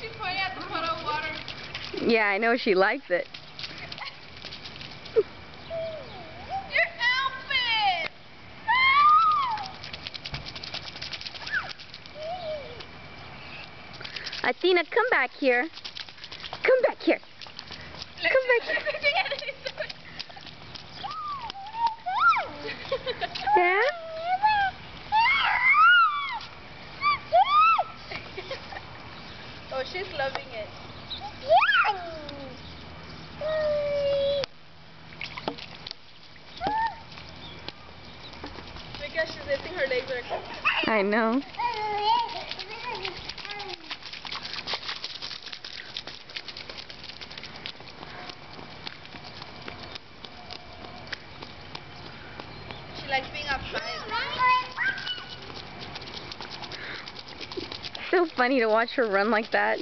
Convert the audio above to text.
She pointed at the puddle of water. Yeah, I know she likes it. Your outfit! Athena, come back here. Come back here. Come back here. Yeah? Oh, she's loving it. Because she's lifting her legs like that. I know. She likes being outside. So funny to watch her run like that.